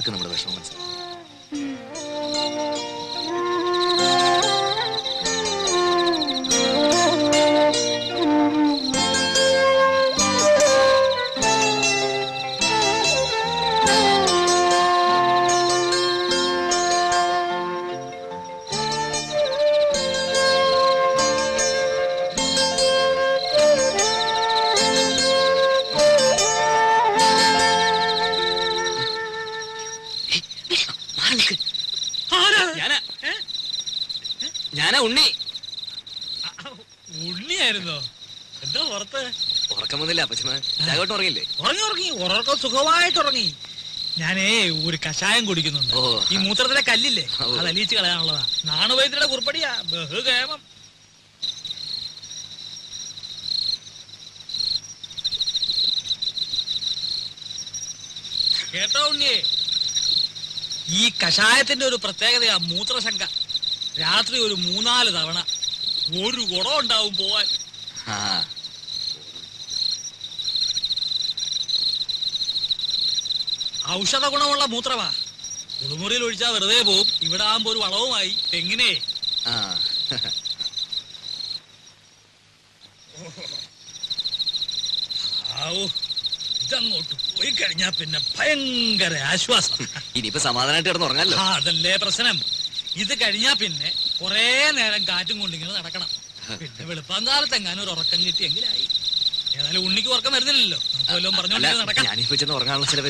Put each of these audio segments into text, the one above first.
അവർക്ക് നമ്മുടെ വിഷമം മനസ്സിലാവും. ഞാനാ ഉണ്ണി. ഉണ്ണിയായിരുന്നോ? എന്താ പുറത്ത്? ഉറക്കം വന്നില്ല അപ്പച്ചോട്ട് ഉറങ്ങില്ലേ? ഉറങ്ങി ഉറക്കം സുഖമായിട്ട് ഉറങ്ങി. ഞാനേ ഒരു കഷായം കുടിക്കുന്നുണ്ട്. ഈ മൂത്രത്തിലെ കല്ലില്ലേ അത് അലിയിച്ച് കളയാനുള്ളതാ. നാണുവൈദ്യരുടെ കുറിപ്പടിയാ, ബഹുകേമം. കേട്ടോ ഉണ്ണിയെ, ഈ കഷായത്തിന്റെ ഒരു പ്രത്യേകതയാ മൂത്രശങ്ക. രാത്രി ഒരു 3-4 തവണ ഒരു കുടം ഉണ്ടാവും പോവാൻ. ഔഷധ ഗുണമുള്ള മൂത്രമാ. കുളിമുറിയിൽ ഒഴിച്ചാൽ വെറുതെ പോവും. ഇവിടെ ആകുമ്പോ ഒരു വളവുമായി. എങ്ങനെ ഇതങ്ങോട്ട് പോയി കഴിഞ്ഞാ പിന്നെ ഭയങ്കര ആശ്വാസം. ഇനിയിപ്പോ സമാധാനമായിട്ട് കിടന്ന് ഉറങ്ങാലോ. അതല്ലേ പ്രശ്നം. ഇത് കഴിഞ്ഞാ പിന്നെ കൊറേ നേരം കാറ്റും കൊണ്ടിങ്ങനെ നടക്കണം. പിന്നെ വെളുപ്പാങ്കാലത്ത് എങ്ങാനും ഒരു ഉറക്കം കിട്ടിയെങ്കിലായി. ഏതായാലും ഉണ്ണിക്ക് ഉറക്കം വരുന്നില്ലല്ലോ. നമുക്ക് വല്ലതും പറഞ്ഞോണ്ട് നടക്കാം.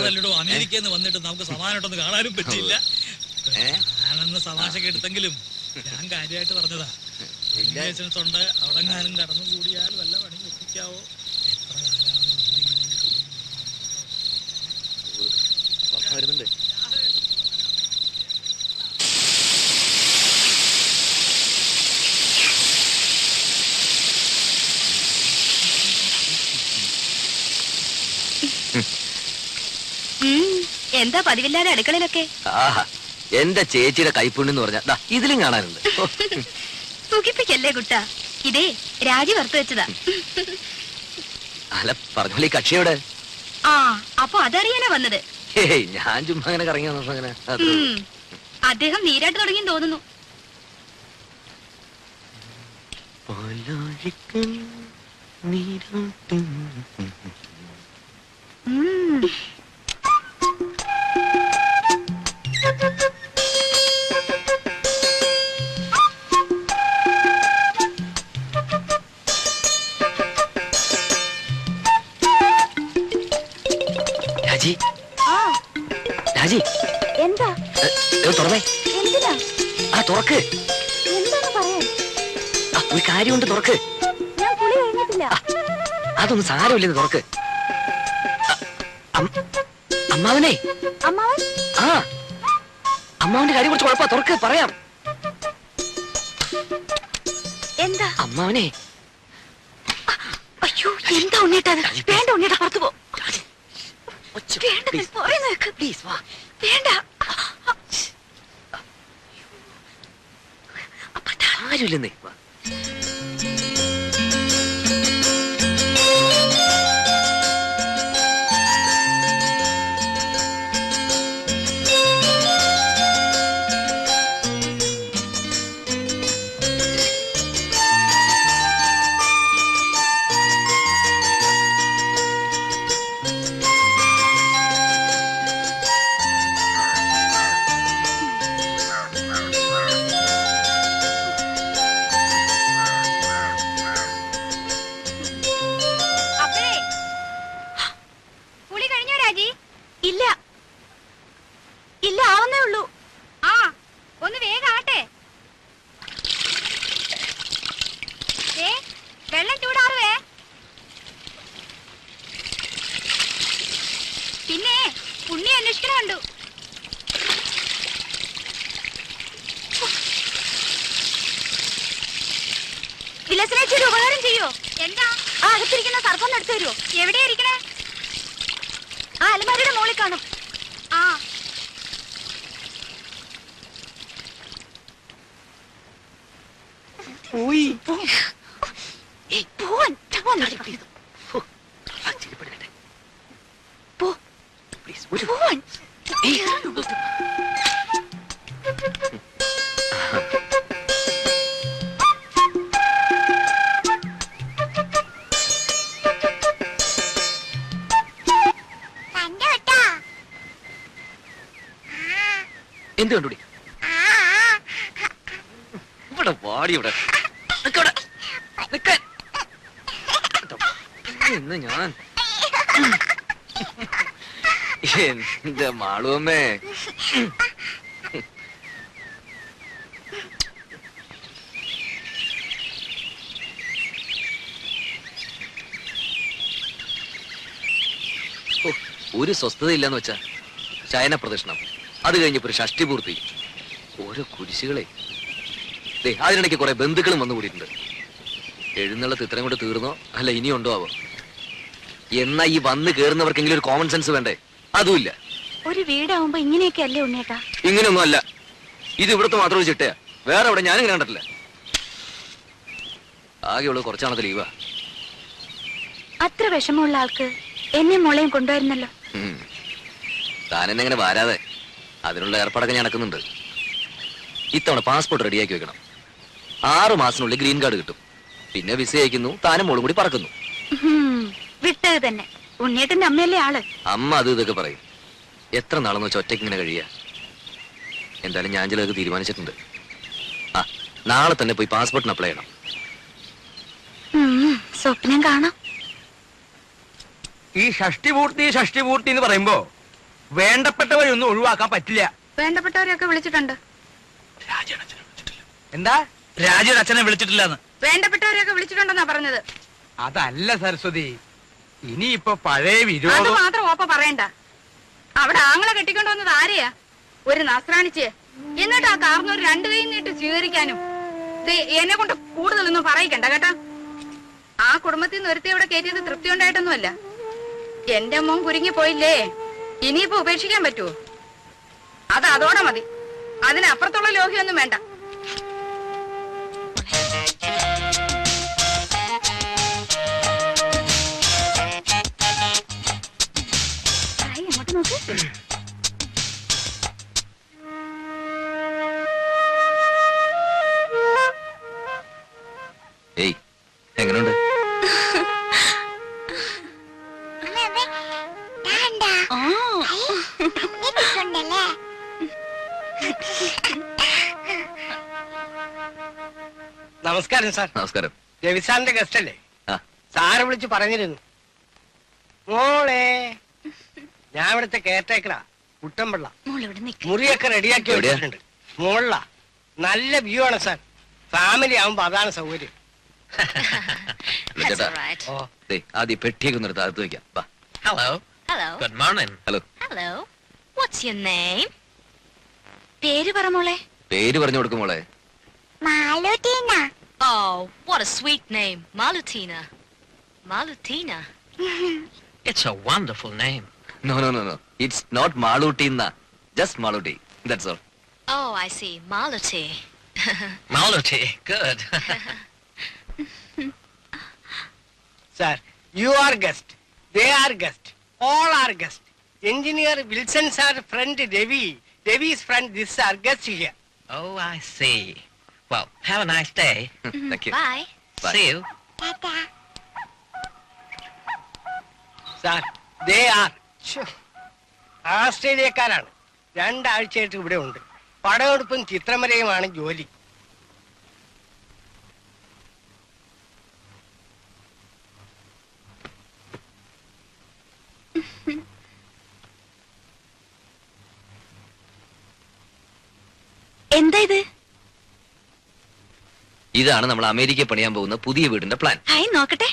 അതല്ലടോ, അമേരിക്കയിൽ നിന്ന് വന്നിട്ട് നമുക്ക് സമാധാനമായിട്ടൊന്ന് കാണാനും പറ്റില്ല. ഞാനന്ന് തമാശക്ക് എടുത്തെങ്കിലും ഞാൻ കാര്യമായിട്ട് പറഞ്ഞതാ. ലൈസൻസ് ഉണ്ട്, അവിടെങ്ങാനും കടന്നു കൂടിയാൽ വല്ല പണി ഒപ്പിക്കാവോ? എത്ര കാലമാണ് വരുന്നുണ്ട്. എന്താ പതിവില്ലാതെ അടുക്കളയിലൊക്കെ? എന്റെ ചേച്ചിയുടെ കൈപ്പുണ്യെന്ന് പറഞ്ഞാ ഇതിലും കാണാനുണ്ട്. സുഖിപ്പിക്കല്ലേ കുട്ടാ, ഇതേ രാജി വറുത്തു വെച്ചതാ. അല്ല പറഞ്ഞോളി, കക്ഷിയോടെ? ആ, അപ്പൊ അതറിയാനാ വന്നത്? ഞാൻ ചുമ്മാ അങ്ങനെ കറങ്ങി വന്നങ്ങനെ. അദ്ദേഹം നീരാട്ട് തുടങ്ങി തോന്നുന്നു. രാജി, രാജി, എന്താ തുറന്നേ. എന്തിനാ? തുറക്ക്. എന്താണ് പറയാൻ? ഒരു കാര്യമുണ്ട്, തുറക്ക്. ഞാൻ കുളി കഴിഞ്ഞിട്ടില്ല. അതൊന്നും സാരമില്ലെന്ന് തുറക്ക്. അമ്മാവനെ. അമ്മാവൻ? ആ, അമ്മാവന്റെ കാര്യം കുറച്ച് കുഴപ്പാ. തുറക്ക്, പറയാം. എന്താ? അമ്മാവനെ. അയ്യോ, എന്താ ഉണ്ണിട്ടത്? വേണ്ട ഉണ്ണിയുടെ പുറത്തു പോ. വേണ്ട. ആരുമില്ലെന്നേ. ഇല്ല, ആവുന്നേ ഉള്ളൂ. ആ, ഒന്ന് വേഗാട്ടെ. വെള്ളം ചൂടാറുവേ. പിന്നെ ഉണ്ണി അന്വേഷിക്കണ കണ്ടു. വിലസിനേച്ചി ഒരു ഉപകാരം ചെയ്യോ? എന്താ? ആ അകത്തിരിക്കുന്ന സർപ്പം എടുത്തു തരുമോ? എവിടെയാ ഇരിക്കണേ? ആ അലമാരിയുടെ മുകളിൽ കാണും. ആ എന്ത് കണ്ടുപിടി ഇവിടെ വാടി ഇവിടെ നിക്കവിടെ. നിക്കാൻ. ഇന്ന് ഞാൻ എന്റെ മാളുവമ്മേ. ഒരു സ്വസ്ഥതയില്ലെന്ന് വെച്ചാ ശയന പ്രദക്ഷിണം, അത് കഴിഞ്ഞപ്പോ ഒരു ഷഷ്ടി പൂർത്തി, ഓരോ കുരിശുകളെ. അതിനിടയ്ക്ക് കുറെ ബന്ധുക്കളും വന്നു കൂടിയിട്ടുണ്ട്. എഴുന്നള്ളത്ത് ഇത്രയും കൊണ്ട് തീർന്നോ അല്ല ഇനിയുണ്ടോ ആവോ? എന്നാ ഈ വന്ന് കേറുന്നവർക്കെങ്കിലും ഒരു കോമൺ സെൻസ് വേണ്ടേ? അതുമില്ല. ഒരു വീടാവുമ്പോ ഇങ്ങനെയൊക്കെ അല്ലേ ഉണ്ണേട്ടാ? ഇങ്ങനെയൊന്നും അല്ല. ഇത് ഇവിടുത്തെ മാത്രം ഒരു ചിട്ടയാ, വേറെ അവിടെ ഞാനിങ്ങനെ കണ്ടിട്ടില്ല. ആകെയുള്ളത് കുറച്ചാണത്തെ ലീവാ. അത്ര വിഷമമുള്ള ആൾക്ക് എന്നെ മോളെയും കൊണ്ടുവരുന്നല്ലോ. താനെന്നെ ഇങ്ങനെ വരാതെ അതിനുള്ള ഏർപ്പാടൊക്കെ ഞാൻ നടക്കുന്നുണ്ട്. ഇത്തവണ പാസ്പോർട്ട് റെഡിയാക്കി വെക്കണം. 6 മാസത്തിനുള്ളിൽ ഗ്രീൻ കാർഡ് കിട്ടും. പിന്നെ വിസ അയക്കുന്നു, താനും മോളും കൂടി പറക്കുന്നു. വിട്ടത് തന്നെ. ഉണ്ണിയേട്ടന്റെ അമ്മയല്ലേ ആള്. അമ്മ അത് ഇതൊക്കെ പറയും. എത്ര നാളെന്ന് വെച്ചാൽ ഒറ്റയ്ക്ക് ഇങ്ങനെ കഴിയാ. എന്തായാലും ഞാൻ ചിലതൊക്കെ തീരുമാനിച്ചിട്ടുണ്ട്. ആ, നാളെ തന്നെ പോയി പാസ്പോർട്ടിന് അപ്ലൈ ചെയ്യണം. സ്വപ്നം കാണാം. ഈ ഷഷ്ടിപൂർത്തി എന്ന് പറയുമ്പോ വേണ്ടപ്പെട്ടവരൊന്നും ഒഴിവാക്കാൻ പറ്റില്ല. വേണ്ടപ്പെട്ടവരെയൊക്കെ വിളിച്ചിട്ടുണ്ട്. എന്താ? രാജയുടെ അച്ഛനെ വിളിച്ചിട്ടില്ലെന്ന്. വേണ്ടപ്പെട്ടവരെയൊക്കെ വിളിച്ചിട്ടുണ്ടെന്നാ പറഞ്ഞത്. അതല്ല സരസ്വതി, ഇനിയിപ്പൊ പഴയ അത് വിരോധം. മാത്രം ഓപ്പ പറയണ്ട. അവിടെ ആങ്ങളെ കെട്ടിക്കൊണ്ടുവന്നത് ആരെയാ? ഒരു നസ്രാണിച്ച്. എന്നിട്ട് ആ കാർന്നൊരു 2 കൈ നീട്ട് സ്വീകരിക്കാനും. എന്നെ കൊണ്ട് കൂടുതലൊന്നും പറയിക്കണ്ട കേട്ടാ. ആ കുടുംബത്തിൽ നിന്ന് ഒരുത്തി ഇവിടെ കയറ്റിയത് തൃപ്തി ഉണ്ടായിട്ടൊന്നുമല്ല. എന്റെ മോൻ കുരുങ്ങി പോയില്ലേ, ഇനിയിപ്പോ ഉപേക്ഷിക്കാൻ പറ്റുമോ? അത് അതോടെ മതി. അതിനപ്പുറത്തുള്ള ലോഹ്യൊന്നും വേണ്ട. അങ്ങോട്ട് നോക്ക്. ഏയ്, എങ്ങനെയുണ്ട്? നമസ്കാരം സാർ. നമസ്കാരം. രവിസാറിന്റെ ഗസ്റ്റ് അല്ലേ? ആ. സാറ് വിളിച്ച് പറഞ്ഞിരുന്നു. മോളെ, ഞാൻ ഇവിടുത്തെ കെയർടേക്കറാ, കുട്ടമ്പിള്ള. മുറിയൊക്കെ റെഡിയാക്കി എവിടെയാ? വെച്ചിട്ടുണ്ട്. മോളില നല്ല വ്യൂ ആണ് സാർ. ഫാമിലി ആവുമ്പോ അതാണ് സൗകര്യം. ചേട്ടാ, ഓ, ആദ്യം പെട്ടിയൊക്കെ ഒന്ന് എടുത്ത് അകത്ത് വെക്കാം. വാ. Hello. Hello. Good morning. Hello. Hello. What's your name? പേര് പറ മോളെ. പേര് പറഞ്ഞു കൊടുക്കും മോളെ. മാലുട്ടീന. Oh, what a sweet name, Malutina. Malutina. It's a wonderful name. No. It's not Malutina. Just Maluti. That's all. Oh, I see, Maluti. Maluti. Good. Sir, you are guest, they are guest, all are guest. Engineer Wilson sir friend Ravi, Ravi's friend this are guest here. Oh, I see. Well, have a nice day. Thank you. Bye. Bye. See you. Sir, they are ആസ്ട്രേലിയക്കാരാണ്. 2 ആഴ്ചയായിട്ട് ഇവിടെ ഉണ്ട്. പടമെടുപ്പും ചിത്രമരയുമാണ് ജോലി. എന്താ ഇത്? ഇതാണ് നമ്മൾ അമേരിക്കയിൽ പണിയാൻ പോകുന്ന പുതിയ വീടിന്റെ പ്ലാൻ. ഹായ്, നോക്കട്ടെ.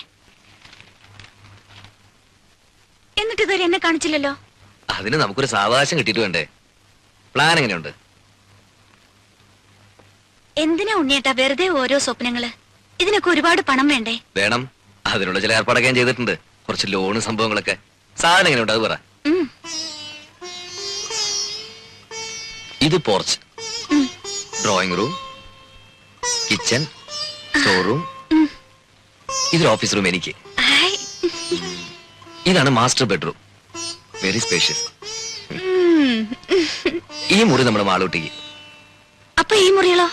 എന്നിട്ട് ഇതുവരെ എന്നെ കാണിച്ചില്ലല്ലോ. അതിന് നമുക്കൊരു സാവകാശം കിട്ടിയിട്ട് വേണ്ടേ? പ്ലാൻ എങ്ങനെയുണ്ട്? എന്തിനാ ഉണ്ണിയേട്ടാ വെറുതെ ഓരോ സ്വപ്നങ്ങള്? ഇതിനൊക്കെ ഒരുപാട് പണം വേണ്ടേ? വേണം. അതിനുള്ള ചില ഏർപ്പാടൊക്കെ ഞാൻ ചെയ്തിട്ടുണ്ട്. കുറച്ച് ലോണ് സംഭവങ്ങളൊക്കെ. സാധനം എങ്ങനെയുണ്ട് അത് പറ. ഇത് porch, drawing room, kitchen, store room, ഇതൊരു ഓഫീസ് റൂം എനിക്ക്. ഹായ്. ഇതാണ് മാസ്റ്റർ ബെഡ്റൂം, വെരി സ്പേഷ്യസ്. ഈ മുറി നമ്മുടെ മാളൂട്ടിക്ക്. അപ്പൊ ഈ മുറികളോ?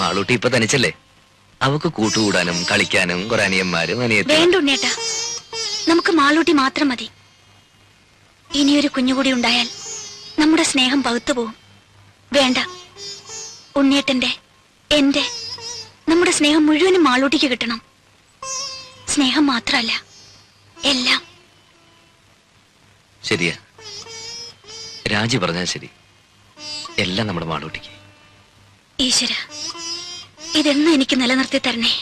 മാളൂട്ടി ഇപ്പൊ തനിച്ചല്ലേ, അവക്ക് കൂട്ടുകൂടാനും കളിക്കാനും കുറെ അനിയന്മാരും വേണ്ട ഉണ്ണേട്ടാ, നമുക്ക് മാളൂട്ടി മാത്രം മതി. ഇനിയൊരു കുഞ്ഞുകൂടി ഉണ്ടായാൽ നമ്മുടെ സ്നേഹം പകുത്തു പോവും. വേണ്ട. ഉണ്ണിയേട്ടന്റെ, എന്റെ, നമ്മുടെ സ്നേഹം മുഴുവനും മാളൂട്ടിക്ക് കിട്ടണം. സ്നേഹം മാത്രമല്ല, എല്ലാം. ശരിയാ, രാജി പറഞ്ഞാൽ ശരി. എല്ലാം നമ്മുടെ മാളൂട്ടിക്ക്. ഈശ്വര, ഇതെന്നും എനിക്ക് നിലനിർത്തി തരണേ.